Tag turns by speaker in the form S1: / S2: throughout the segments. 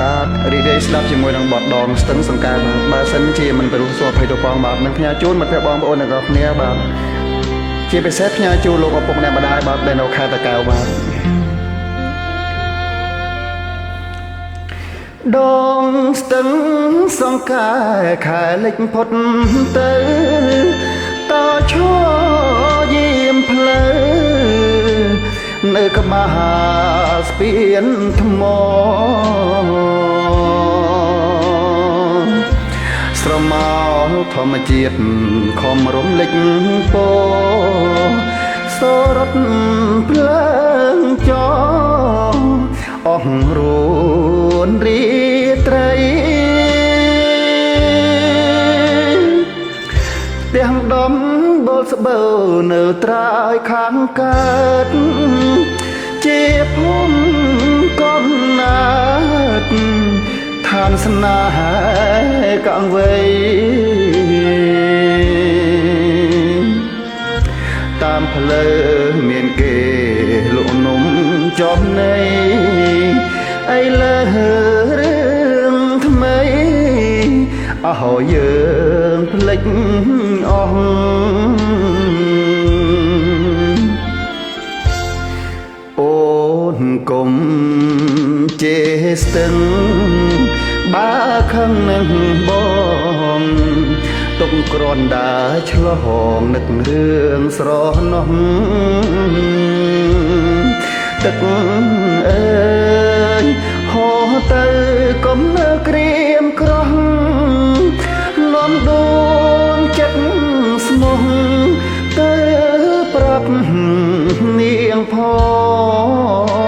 S1: បាទរីករាយស្ដាប់ជាមួយនឹងបទដងស្ទឹងសង្កែបាទបើសិនជាមិនព្រោះសួរភ័យទៅផងបាទនឹងផ្ញើជូនមិត្តភក្តិបងប្អូនទាំងអស់គ្នាបាទជាពិសេសផ្ញើជូនលោកឪពុកម្នាក់ម្ដាយបាទដែលនៅខេត្តតាកែវបាទដងស្ទឹងសង្កែខែលិចផុតទៅតឈរយាមផ្លូវនៅក្បែរស្ពានថ្មស្រមោលធម្មជាតិខំរំលេចពោសូរត់ភ្លើងចអស់រួនរីត្រីទាំងដំបលស្បូវនៅត្រើយខាងកើតជាភូមិកំណើតឋានស្នេហាកង្វៃតាមផ្លូវមានគេលក់នំចំណៃឥឡូវរឿងថ្មីអស់យើងភ្លេចអស់អូនកុំជេរស្ទឹងបើខឹងនឹងបងទុកក្រនដើរឆ្លងនឹករឿងស្រនោះទឹកអើយហោទៅកុំនៅក្រៀមក្រោះលំដួងចិត្តស្មោះទៅប្រាប់នាងផង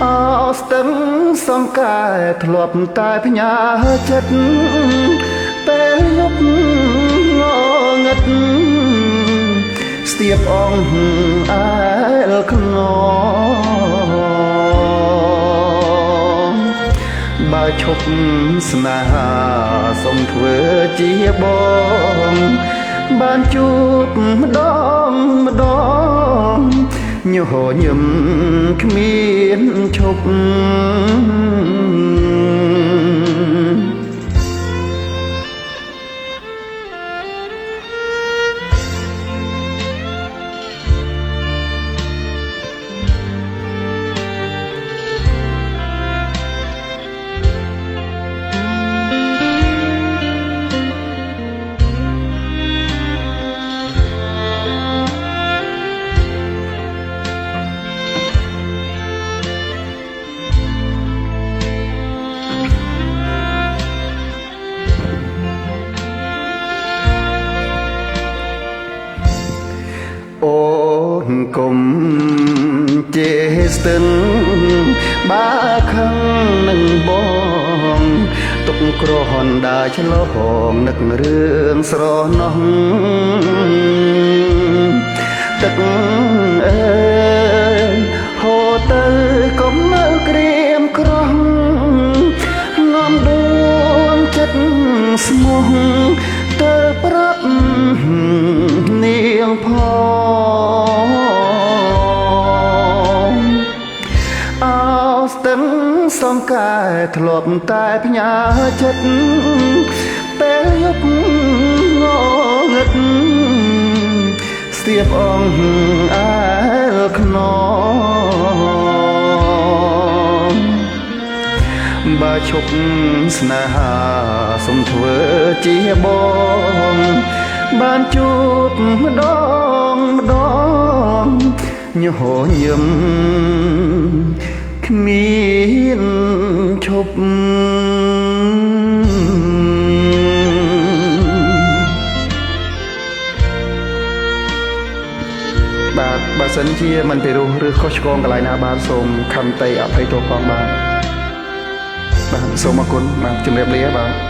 S1: អោស្ទឹងសង្កែធ្លាប់តែផ្ញើចិត្តពេលយប់ងងឹតស្ទាបអងអែលខ្នងបើឈប់ស្នេហាសុំធ្វើជាបងបានជួបម្ដងញញឹមគ្មានឈប់អូនកុំជេរស្ទឹងបើខឹងនឹងបងទុកក្រហនដើរឆ្លងនឹករឿងស្រនោះទឹកអើយហូរទៅកុំនៅក្រៀមក្រោះងំដួងចិត្តស្មោះទៅប្រាប់នាងផងអោស្ទឹងសង្កែធ្លាប់តែផ្ញើចិត្តពេលយប់ងងឹតស្ទាបអងអែលខ្នងបើឈប់ស្នេហាសុំធ្វើជាបងបានជួបម្ដងញញឹមគ្មានឈប់បាទបើសិនជាមិនពិរោះឬខុសឆ្គងកន្លែងណាបានសូមខន្តីអភ័យទោសផងបាទសូមអរគុណបាទជម្រាបលាបាទ